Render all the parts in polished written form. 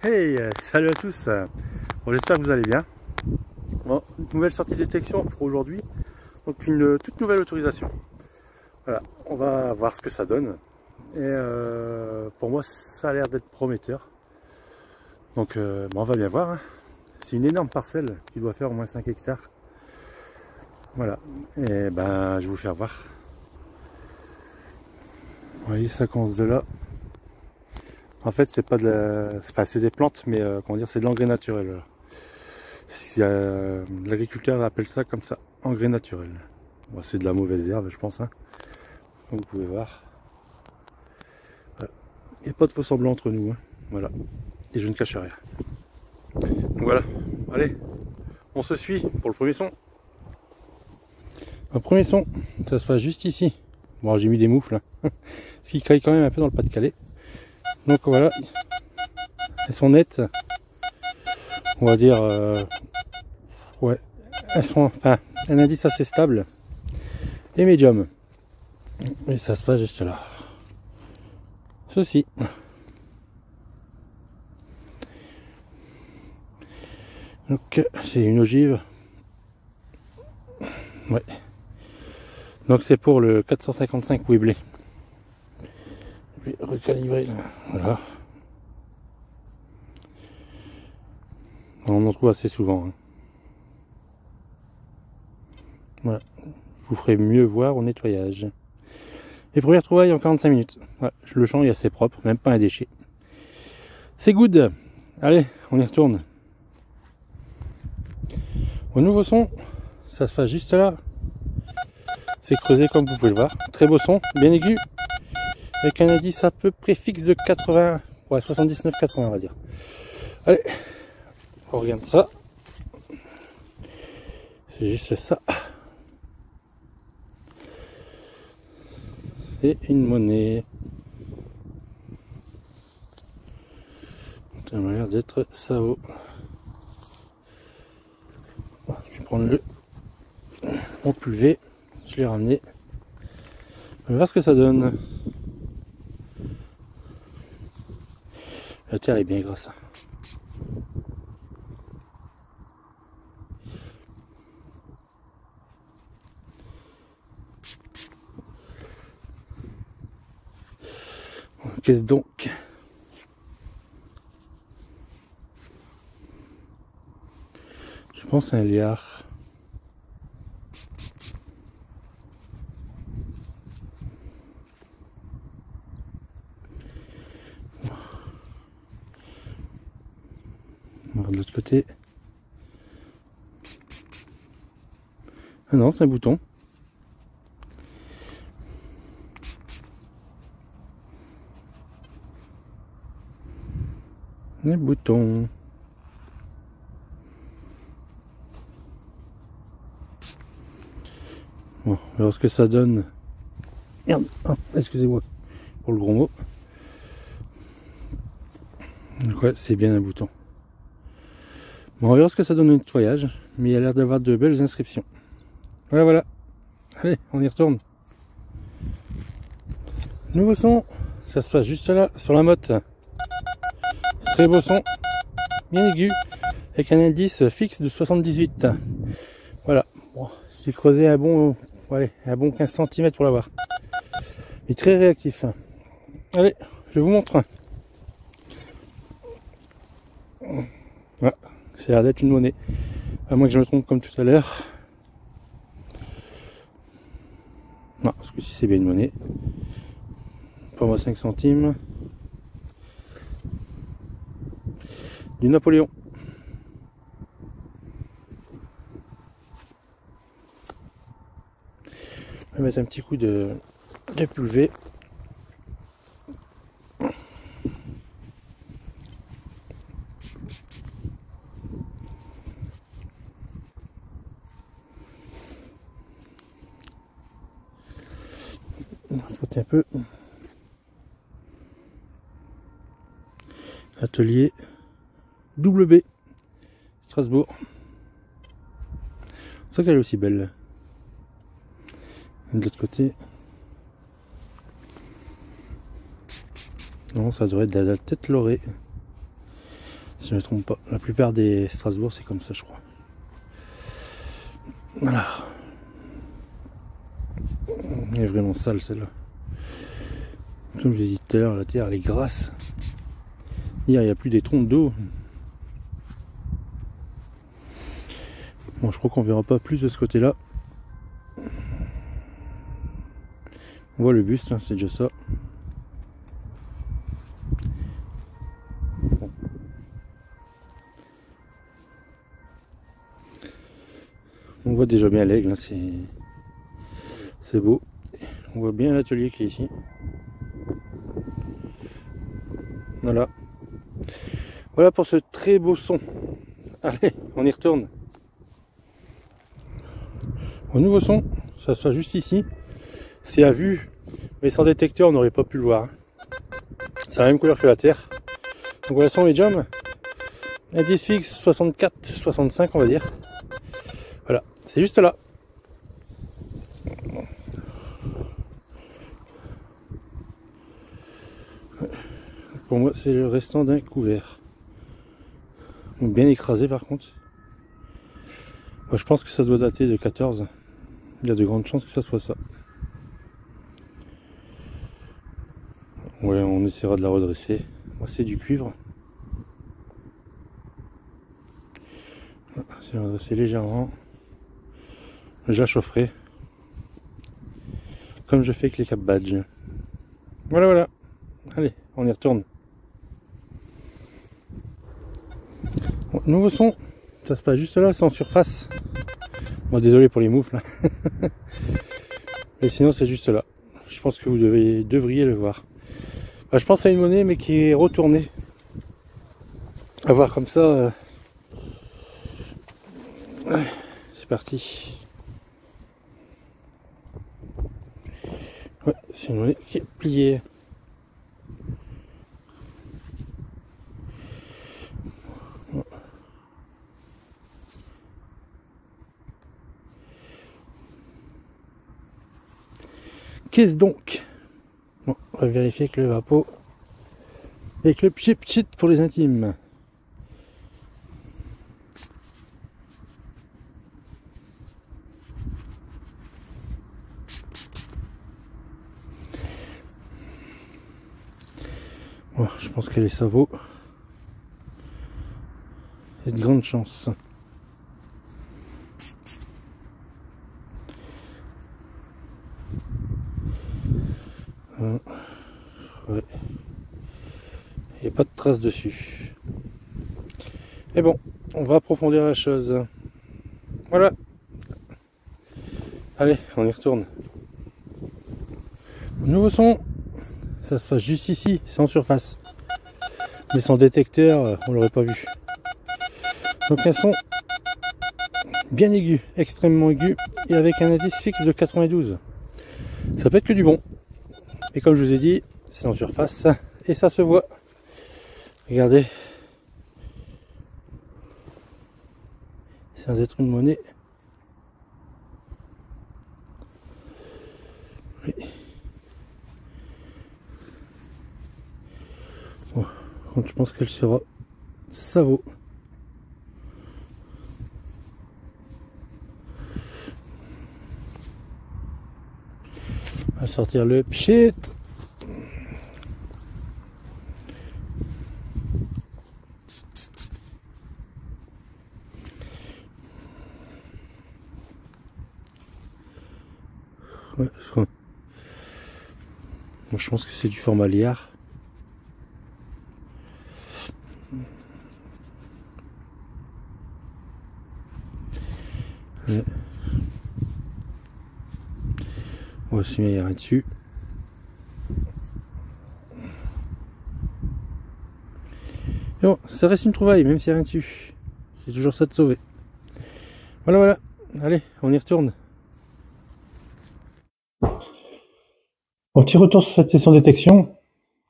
Hey, salut à tous. Bon, j'espère que vous allez bien. Bon, nouvelle sortie de détection pour aujourd'hui. Donc une toute nouvelle autorisation. Voilà, on va voir ce que ça donne. Et pour moi, ça a l'air d'être prometteur. Donc bon, on va bien voir. Hein. C'est une énorme parcelle qui doit faire au moins 5 hectares. Voilà. Et ben, je vais vous faire voir. Vous voyez, ça commence de là. En fait, c'est pas de la... enfin, c'est des plantes, mais comment dire, c'est de l'engrais naturel. L'agriculteur appelle ça comme ça, engrais naturel. Bon, c'est de la mauvaise herbe, je pense. Hein. Comme vous pouvez voir. Voilà. Il n'y a pas de faux semblants entre nous. Hein. Voilà. Et je ne cache rien. Donc voilà. Allez, on se suit pour le premier son. Le premier son, ça se passe juste ici. Bon, j'ai mis des moufles. Hein. Ce qui craille quand même un peu dans le Pas-de-Calais. Donc voilà, elles sont nettes, on va dire, ouais, elles sont, enfin, un indice assez stable et médium. Et ça se passe juste là. Ceci. Donc c'est une ogive. Ouais. Donc c'est pour le 455 Webley. Je vais recalibrer là. Voilà. On en trouve assez souvent. Hein. Voilà. Je vous ferai mieux voir au nettoyage. Les premières trouvailles en 45 minutes. Voilà. Le champ est assez propre, même pas un déchet. C'est good. Allez, on y retourne. Au nouveau son, ça se passe juste là. C'est creusé comme vous pouvez le voir. Très beau son, bien aigu. Avec un indice à peu près fixe de 80, ouais, 79-80 on va dire. Allez, on regarde ça. C'est juste ça. C'est une monnaie. Ça m'a l'air d'être Sao. Je vais prendre mon pulvé. Je l'ai ramené. On va voir ce que ça donne. La terre est bien grasse. Qu'est-ce donc? Je pense à un liard. De l'autre côté. Ah non, c'est un bouton. Un bouton. Bon, on verra ce que ça donne. Merde, ah, excusez-moi pour le gros mot. Donc ouais, c'est bien un bouton. Bon, on verra ce que ça donne au nettoyage, mais il a l'air d'avoir de belles inscriptions. Voilà, voilà. Allez, on y retourne. Nouveau son, ça se passe juste là, sur la motte. Très beau son, bien aigu, avec un indice fixe de 78. Voilà, bon, j'ai creusé un bon 15 cm pour l'avoir. Il est très réactif. Allez, je vous montre. Voilà, ça a l'air d'être une monnaie. À moins que je me trompe comme tout à l'heure. Non, ce coup-ci c'est bien une monnaie. Pour moi 5 centimes. Du Napoléon. Je vais mettre un petit coup de pulvé. Un peu. Atelier WB Strasbourg. C'est ça qu'elle est aussi belle. De l'autre côté. Non, ça devrait être de la tête lorée. Si je ne me trompe pas. La plupart des Strasbourg, c'est comme ça, je crois. Voilà. Elle est vraiment sale, celle-là. Comme je l'ai dit tout à l'heure, la terre, elle est grasse. Hier, il n'y a plus des trompes d'eau. Bon, je crois qu'on verra pas plus de ce côté-là. On voit le buste, hein, c'est déjà ça. Bon. On voit déjà bien l'aigle, hein, c'est beau. On voit bien l'atelier qui est ici. Voilà. Voilà pour ce très beau son. Allez, on y retourne. Au nouveau son, ça se passe juste ici. C'est à vue, mais sans détecteur, on n'aurait pas pu le voir. C'est la même couleur que la terre. Donc voilà, sont les jumps. Indice fixe 64, 65, on va dire. Voilà, c'est juste là. Pour moi, c'est le restant d'un couvert. Donc bien écrasé par contre. Moi, je pense que ça doit dater de 14. Il y a de grandes chances que ça soit ça. Ouais, on essaiera de la redresser. Moi, c'est du cuivre. C'est redressé légèrement. Je la chaufferai. Comme je fais avec les cap badge. Voilà, voilà. Allez, on y retourne. Bon, nouveau son. Ça se passe juste là, c'est en surface. Bon, désolé pour les moufles. Mais sinon, c'est juste là. Je pense que vous devriez le voir. Bah, je pense à une monnaie, mais qui est retournée. À voir comme ça. Ouais, c'est parti. Ouais, c'est une monnaie qui est pliée. Qu'est-ce donc? Bon, on va vérifier avec le vapeau et avec le pchit pour les intimes. Bon, je pense qu'elle est ça vaut. Il y a de grandes chances. Ouais. Il n'y a pas de traces dessus. Mais bon, on va approfondir la chose. Voilà. Allez, on y retourne. Nouveau son. Ça se passe juste ici, c'est en surface. Mais sans détecteur, on l'aurait pas vu. Donc un son bien aigu, extrêmement aigu, et avec un indice fixe de 92. Ça peut être que du bon. Et comme je vous ai dit, c'est en surface et ça se voit. Regardez. C'est d'être une monnaie. Oui. Bon, donc je pense qu'elle sera ça vaut. On va sortir le pchit. Ouais, moi je pense que c'est du format liard. Ouais. On va aussi mettre rien dessus. Et bon, ça reste une trouvaille, même s'il n'y a rien dessus. C'est toujours ça de sauver. Voilà, voilà. Allez, on y retourne. Bon, petit retour sur cette session détection.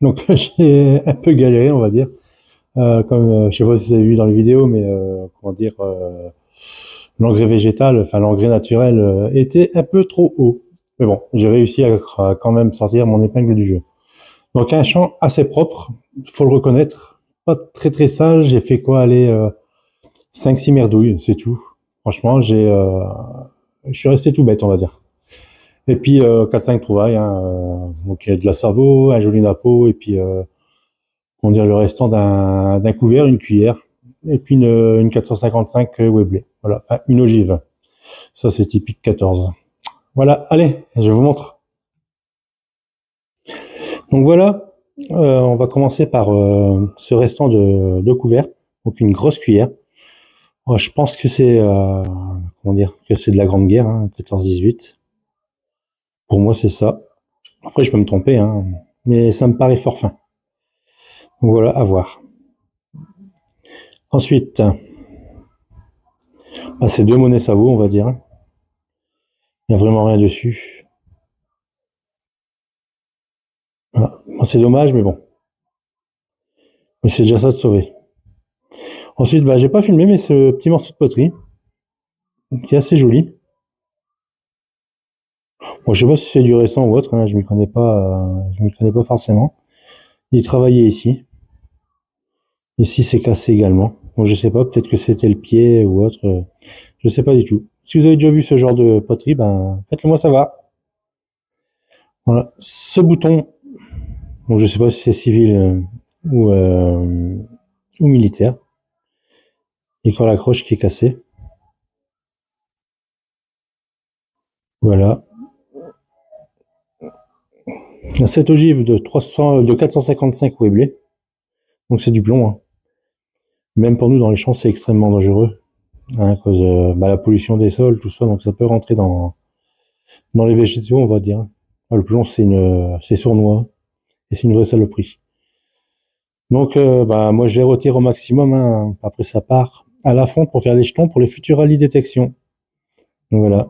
Donc j'ai un peu galéré, on va dire. Comme je sais pas si vous avez vu dans les vidéos, mais comment dire, l'engrais végétal, enfin l'engrais naturel était un peu trop haut. Mais bon, j'ai réussi à quand même sortir mon épingle du jeu. Donc un champ assez propre, faut le reconnaître. pas très sale. J'ai fait quoi, aller 5-6 merdouilles, c'est tout. Franchement, je suis resté tout bête, on va dire. Et puis 4-5 trouvailles, hein, donc il y a de la Savo, un joli napo, et puis on dire le restant d'un couvert, une cuillère, et puis une 455 Webley. Voilà, enfin, une ogive. Ça c'est typique 14. Voilà, allez, je vous montre. Donc voilà, on va commencer par ce restant de couvert, donc une grosse cuillère. Je pense que c'est comment dire, que c'est de la Grande Guerre, hein, 14-18. Pour moi, c'est ça. Après, je peux me tromper, hein, mais ça me paraît fort fin. Donc voilà, à voir. Ensuite, c'est 2 monnaies Savo, on va dire. Il n'y a vraiment rien dessus. Voilà. C'est dommage, mais bon. Mais c'est déjà ça de sauver. Ensuite, j'ai pas filmé, mais ce petit morceau de poterie, qui est assez joli. Bon, je sais pas si c'est du récent ou autre, hein, je m'y connais pas forcément. Il travaillait ici. Ici, c'est cassé également. Bon, je sais pas, peut-être que c'était le pied ou autre. Je sais pas du tout. Si vous avez déjà vu ce genre de poterie, faites-le moi savoir. Voilà. Ce bouton, bon, je sais pas si c'est civil ou militaire. Et quand l'accroche qui est cassée. Voilà. Cette ogive de 455 Webley. Donc c'est du plomb, hein. Même pour nous dans les champs, c'est extrêmement dangereux, hein, à cause de la pollution des sols, tout ça. Donc ça peut rentrer dans les végétaux, on va dire. Le plomb, c'est sournois et c'est une vraie saloperie. Donc moi je les retire au maximum, hein. Après ça part à la fonte pour faire les jetons pour les futures rallyes détection. Donc voilà.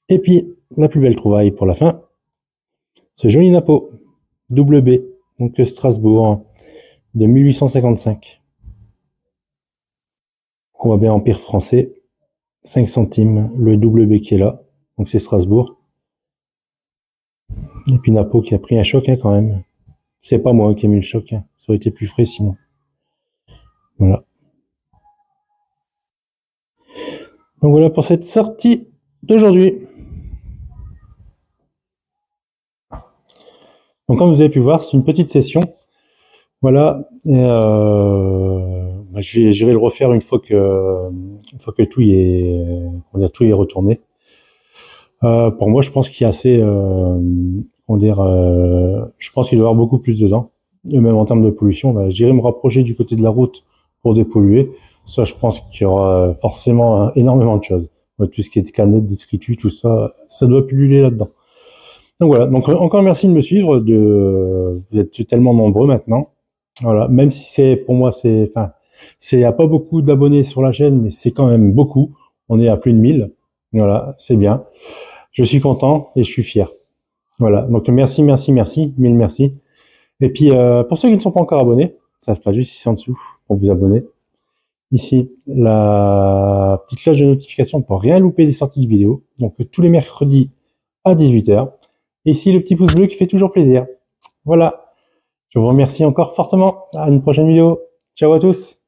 Et puis la plus belle trouvaille pour la fin, ce joli napo double B, donc Strasbourg de 1855. On voit bien empire français, 5 centimes, le double B qui est là, donc c'est Strasbourg. Et puis Napo qui a pris un choc, hein, quand même. C'est pas moi qui ai mis le choc, hein. Ça aurait été plus frais sinon. Voilà. Donc voilà pour cette sortie d'aujourd'hui. Donc comme vous avez pu voir, c'est une petite session. Voilà. Et j'irai le refaire une fois que tout est retourné. Pour moi, je pense qu'il y a assez, je pense qu'il doit y avoir beaucoup plus dedans. Et même en termes de pollution, j'irai me rapprocher du côté de la route pour dépolluer. Ça, je pense qu'il y aura forcément énormément de choses. Tout ce qui est canettes, détritus, tout ça, ça doit pulluler là-dedans. Donc voilà. Donc encore merci de me suivre. Vous êtes tellement nombreux maintenant. Voilà. Même si pour moi, il y a pas beaucoup d'abonnés sur la chaîne, mais c'est quand même beaucoup. On est à plus de 1000. Voilà, c'est bien. Je suis content et je suis fier. Voilà. Donc merci, mille merci. Et puis pour ceux qui ne sont pas encore abonnés, ça se passe juste ici en dessous pour vous abonner. Ici, la petite cloche de notification pour rien louper des sorties de vidéos. Donc tous les mercredis à 18h. Et ici, le petit pouce bleu qui fait toujours plaisir. Voilà. Je vous remercie encore fortement. À une prochaine vidéo. Ciao à tous.